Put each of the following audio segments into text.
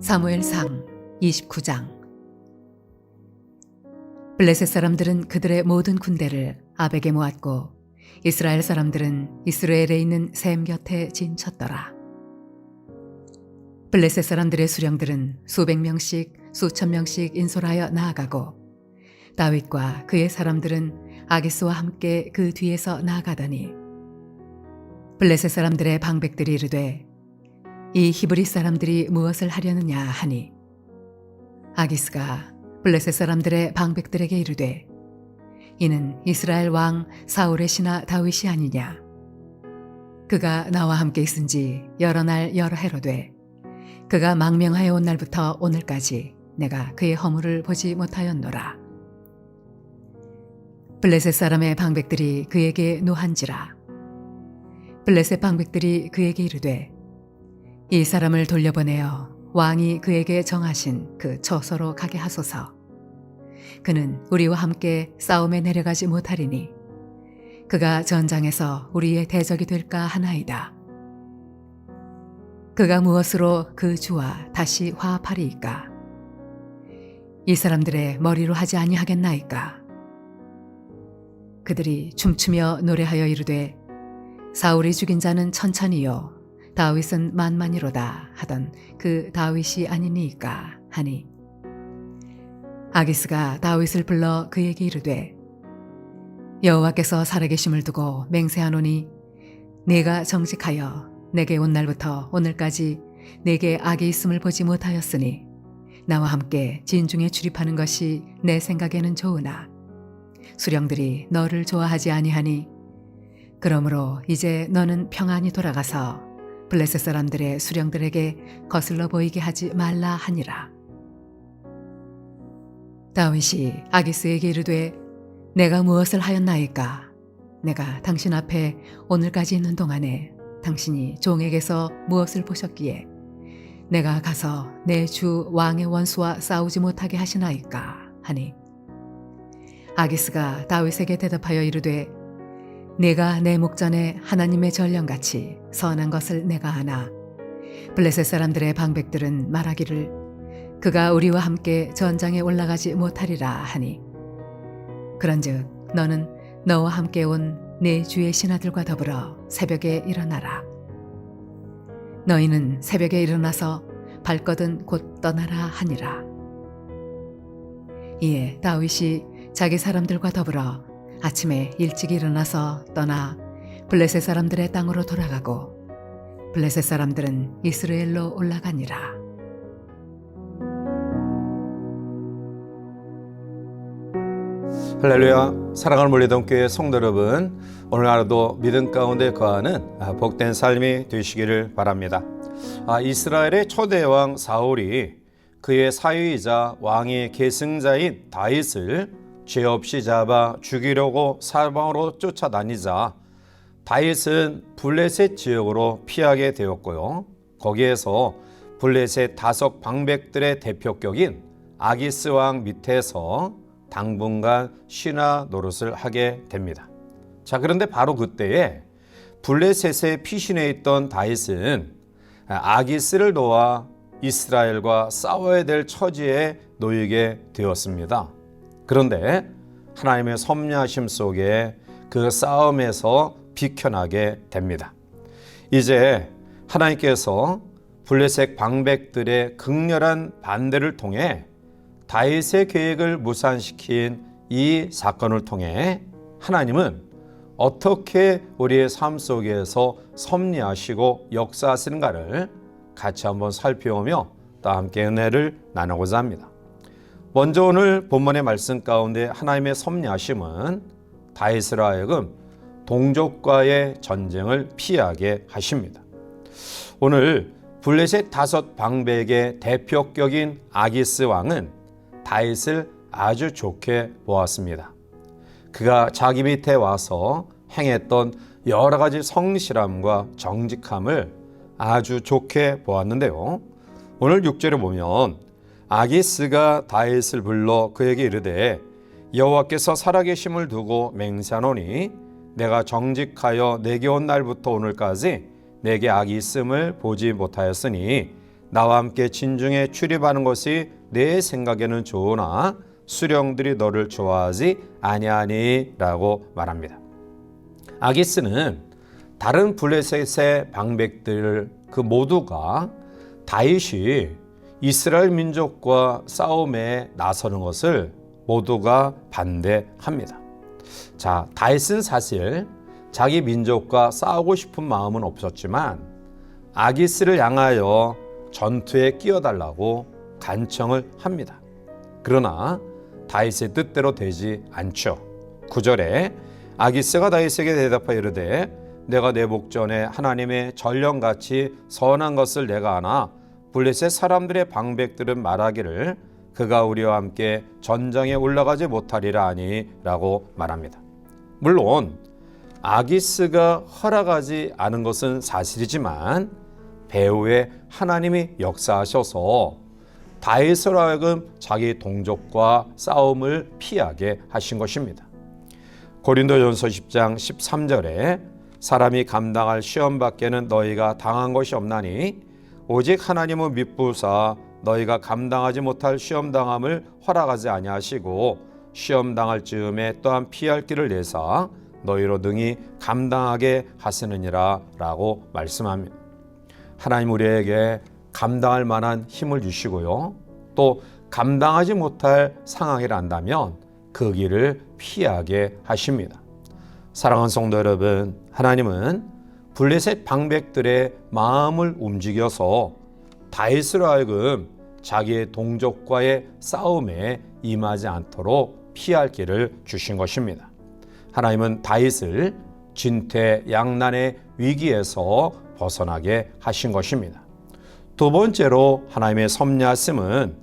사무엘상 29장. 블레셋 사람들은 그들의 모든 군대를 아벡에 모았고 이스라엘 사람들은 이스라엘에 있는 셈 곁에 진쳤더라. 블레셋 사람들의 수령들은 수백 명씩 수천 명씩 인솔하여 나아가고 다윗과 그의 사람들은 아기스와 함께 그 뒤에서 나아가더니 블레셋 사람들의 방백들이 이르되 이 히브리 사람들이 무엇을 하려느냐 하니 아기스가 블레셋 사람들의 방백들에게 이르되 이는 이스라엘 왕 사울의 신하 다윗이 아니냐. 그가 나와 함께 있은지 여러 날 여러 해로 돼 그가 망명하여 온 날부터 오늘까지 내가 그의 허물을 보지 못하였노라. 블레셋 사람의 방백들이 그에게 노한지라. 블레셋 방백들이 그에게 이르되 이 사람을 돌려보내어 왕이 그에게 정하신 그 처소로 가게 하소서. 그는 우리와 함께 싸움에 내려가지 못하리니 그가 전장에서 우리의 대적이 될까 하나이다. 그가 무엇으로 그 주와 다시 화합하리이까? 이 사람들의 머리로 하지 아니하겠나이까? 그들이 춤추며 노래하여 이르되 사울이 죽인 자는 천천히요 다윗은 만만이로다 하던 그 다윗이 아니니이까 하니 아기스가 다윗을 불러 그에게 이르되 여호와께서 살아계심을 두고 맹세하노니 네가 정직하여 내게 온 날부터 오늘까지 내게 악이 있음을 보지 못하였으니 나와 함께 진중에 출입하는 것이 내 생각에는 좋으나 수령들이 너를 좋아하지 아니하니 그러므로 이제 너는 평안히 돌아가서 블레셋 사람들의 수령들에게 거슬러 보이게 하지 말라 하니라. 다윗이 아기스에게 이르되 내가 무엇을 하였나이까? 내가 당신 앞에 오늘까지 있는 동안에 당신이 종에게서 무엇을 보셨기에 내가 가서 내 주 왕의 원수와 싸우지 못하게 하시나이까? 하니 아기스가 다윗에게 대답하여 이르되 내가 내 목전에 하나님의 전령같이 선한 것을 내가 아나 블레셋 사람들의 방백들은 말하기를 그가 우리와 함께 전장에 올라가지 못하리라 하니 그런즉 너는 너와 함께 온 내 주의 신하들과 더불어 새벽에 일어나라. 너희는 새벽에 일어나서 발거든 곧 떠나라 하니라. 이에 다윗이 자기 사람들과 더불어 아침에 일찍 일어나서 떠나 블레셋 사람들의 땅으로 돌아가고 블레셋 사람들은 이스라엘로 올라가니라. 할렐루야. 사랑하는 물리동교회 성도 여러분, 오늘 하루도 믿음 가운데 거하는 복된 삶이 되시기를 바랍니다. 이스라엘의 초대 왕 사울이 그의 사위이자 왕의 계승자인 다윗을 죄 없이 잡아 죽이려고 사방으로 쫓아다니자 다윗은 블레셋 지역으로 피하게 되었고요. 거기에서 블레셋 다섯 방백들의 대표격인 아기스 왕 밑에서 당분간 신하 노릇을 하게 됩니다. 자, 그런데 바로 그때에 블레셋에 피신해 있던 다윗은 아기스를 도와 이스라엘과 싸워야 될 처지에 놓이게 되었습니다. 그런데 하나님의 섭리하심 속에 그 싸움에서 비켜나게 됩니다. 이제 하나님께서 블레셋 방백들의 극렬한 반대를 통해 다윗의 계획을 무산시킨 이 사건을 통해 하나님은 어떻게 우리의 삶 속에서 섭리하시고 역사하시는가를 같이 한번 살펴보며 또 함께 은혜를 나누고자 합니다. 먼저 오늘 본문의 말씀 가운데 하나님의 섭리하심은 다윗을 하여금 동족과의 전쟁을 피하게 하십니다. 오늘 블레셋 다섯 방백의 대표격인 아기스 왕은 다윗을 아주 좋게 보았습니다. 그가 자기 밑에 와서 행했던 여러 가지 성실함과 정직함을 아주 좋게 보았는데요. 오늘 6절에 보면 아기스가 다윗을 불러 그에게 이르되 여호와께서 살아계심을 두고 맹세하노니 내가 정직하여 내게 온 날부터 오늘까지 내게 악이 있음을 보지 못하였으니 나와 함께 진중에 출입하는 것이 내 생각에는 좋으나 수령들이 너를 좋아하지 아니하니 라고 말합니다. 아기스는 다른 블레셋의 방백들 그 모두가 다윗이 이스라엘 민족과 싸움에 나서는 것을 모두가 반대합니다. 자, 다윗은 사실 자기 민족과 싸우고 싶은 마음은 없었지만 아기스를 향하여 전투에 끼어달라고 간청을 합니다. 그러나 다윗의 뜻대로 되지 않죠. 9절에 아기스가 다윗에게 대답하여 이르되 내가 내 목전에 하나님의 전령같이 선한 것을 내가 아나 블레셋 사람들의 방백들은 말하기를 그가 우리와 함께 전장에 올라가지 못하리라 하니 라고 말합니다. 물론 아기스가 허락하지 않은 것은 사실이지만 배후에 하나님이 역사하셔서 다윗으로 하여금 자기 동족과 싸움을 피하게 하신 것입니다. 고린도전서 10장 13절에 사람이 감당할 시험 밖에는 너희가 당한 것이 없나니 오직 하나님은 미쁘사 너희가 감당하지 못할 시험 당함을 허락하지 아니하시고 시험 당할 즈음에 또한 피할 길을 내사 너희로 능히 감당하게 하시느니라 라고 말씀합니다. 하나님 우리에게 감당할 만한 힘을 주시고요. 또 감당하지 못할 상황이란다면 그 길을 피하게 하십니다. 사랑하는 성도 여러분, 하나님은 블레셋 방백들의 마음을 움직여서 다윗으로 하여금 자기의 동족과의 싸움에 임하지 않도록 피할 길을 주신 것입니다. 하나님은 다윗을 진퇴양난의 위기에서 벗어나게 하신 것입니다. 두 번째로 하나님의 섭리하심은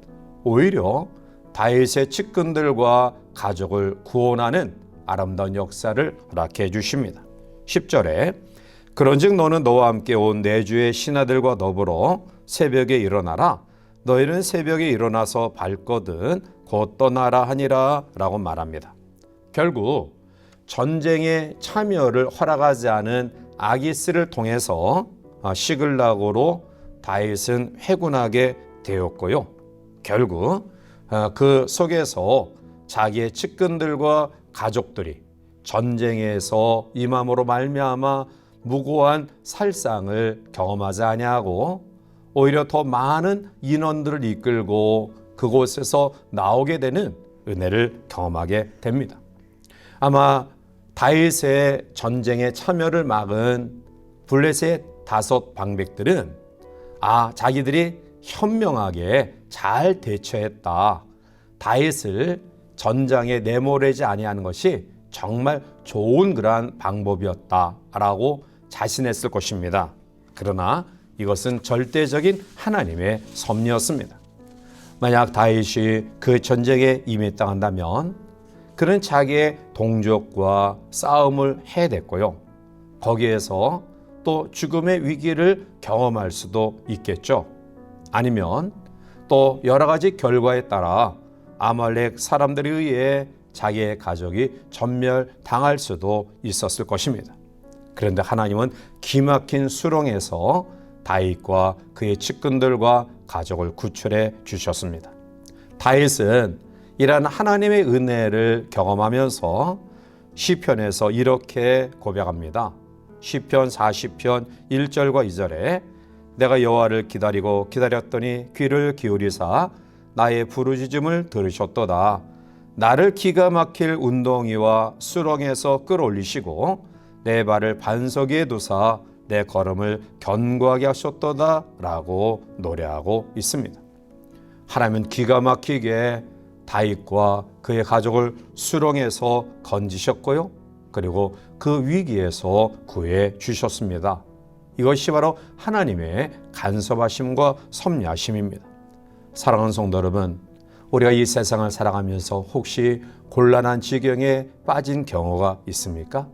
오히려 다윗의 측근들과 가족을 구원하는 아름다운 역사를 허락해 주십니다. 10절에 그런즉 너는 너와 함께 온 내 주의 신하들과 더불어 새벽에 일어나라. 너희는 새벽에 일어나서 발거든 곧 떠나라 하니라 라고 말합니다. 결국 전쟁에 참여를 허락하지 않은 아기스를 통해서 시글락으로 다윗은 회군하게 되었고요. 결국 그 속에서 자기의 측근들과 가족들이 전쟁에서 임함으로 말미암아 무고한 살상을 경험하지 아니하고 오히려 더 많은 인원들을 이끌고 그곳에서 나오게 되는 은혜를 경험하게 됩니다. 아마 다윗의 전쟁에 참여를 막은 블레셋 5 방백들은 자기들이 현명하게 잘 대처했다. 다윗을 전장에 내몰지 아니하는 것이 정말 좋은 그러한 방법이었다라고 자신했을 것입니다. 그러나 이것은 절대적인 하나님의 섭리였습니다. 만약 다윗이 그 전쟁에 임했다 한다면 그는 자기의 동족과 싸움을 해야 됐고요. 거기에서 또 죽음의 위기를 경험할 수도 있겠죠. 아니면 또 여러 가지 결과에 따라 아말렉 사람들에 의해 자기의 가족이 전멸당할 수도 있었을 것입니다. 그런데 하나님은 기막힌 수렁에서 다윗과 그의 측근들과 가족을 구출해 주셨습니다. 다윗은 이러한 하나님의 은혜를 경험하면서 시편에서 이렇게 고백합니다. 시편 40편 1절과 2절에 내가 여호와를 기다리고 기다렸더니 귀를 기울이사 나의 부르짖음을 들으셨도다. 나를 기가 막힐 운동이와 수렁에서 끌어올리시고 내 발을 반석 위에 두사 내 걸음을 견고하게 하셨도다 라고 노래하고 있습니다. 하나님은 기가 막히게 다윗과 그의 가족을 수렁에서 건지셨고요. 그리고 그 위기에서 구해 주셨습니다. 이것이 바로 하나님의 간섭하심과 섭리하심입니다. 사랑하는 성도 여러분, 우리가 이 세상을 살아가면서 혹시 곤란한 지경에 빠진 경우가 있습니까?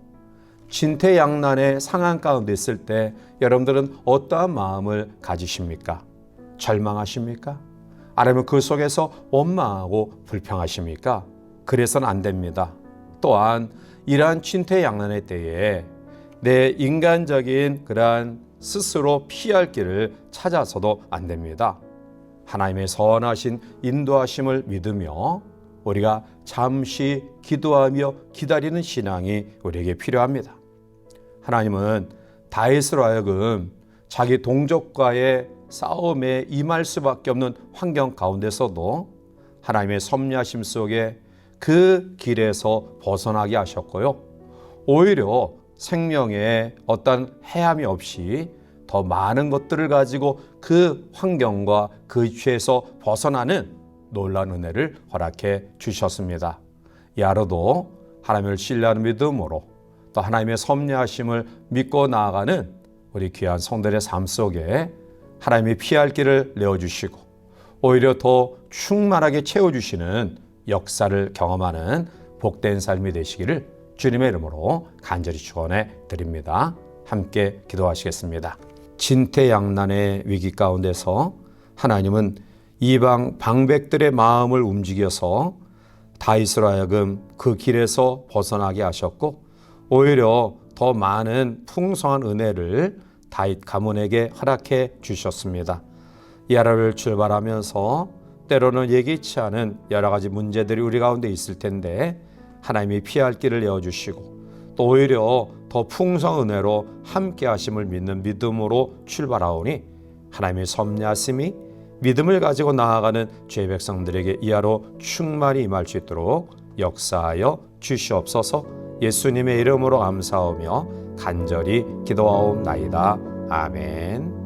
진퇴양난의 상황 가운데 있을 때 여러분들은 어떠한 마음을 가지십니까? 절망하십니까? 아니면 그 속에서 원망하고 불평하십니까? 그래서는 안 됩니다. 또한 이러한 진퇴양난의 때에 내 인간적인 그러한 스스로 피할 길을 찾아서도 안 됩니다. 하나님의 선하신 인도하심을 믿으며 우리가 잠시 기도하며 기다리는 신앙이 우리에게 필요합니다. 하나님은 다윗으로 하여금 자기 동족과의 싸움에 임할 수밖에 없는 환경 가운데서도 하나님의 섭리하심 속에 그 길에서 벗어나게 하셨고요. 오히려 생명에 어떤 해함이 없이 더 많은 것들을 가지고 그 환경과 그 죄에서 벗어나는 놀라운 은혜를 허락해 주셨습니다. 야로도 하나님을 신뢰하는 믿음으로 또 하나님의 섭리하심을 믿고 나아가는 우리 귀한 성도의 삶 속에 하나님이 피할 길을 내어주시고 오히려 더 충만하게 채워주시는 역사를 경험하는 복된 삶이 되시기를 주님의 이름으로 간절히 축원해 드립니다. 함께 기도하시겠습니다. 진퇴양난의 위기 가운데서 하나님은 이방 방백들의 마음을 움직여서 다윗으로 하여금 그 길에서 벗어나게 하셨고 오히려 더 많은 풍성한 은혜를 다윗 가문에게 허락해 주셨습니다. 이 하루를 출발하면서 때로는 예기치 않은 여러 가지 문제들이 우리 가운데 있을 텐데 하나님이 피할 길을 내어주시고 또 오히려 더 풍성한 은혜로 함께 하심을 믿는 믿음으로 출발하오니 하나님의 섭리하심이 믿음을 가지고 나아가는 죄 백성들에게 이 하루 충만히 임할 수 있도록 역사하여 주시옵소서. 예수님의 이름으로 감사하며 간절히 기도하옵나이다. 아멘.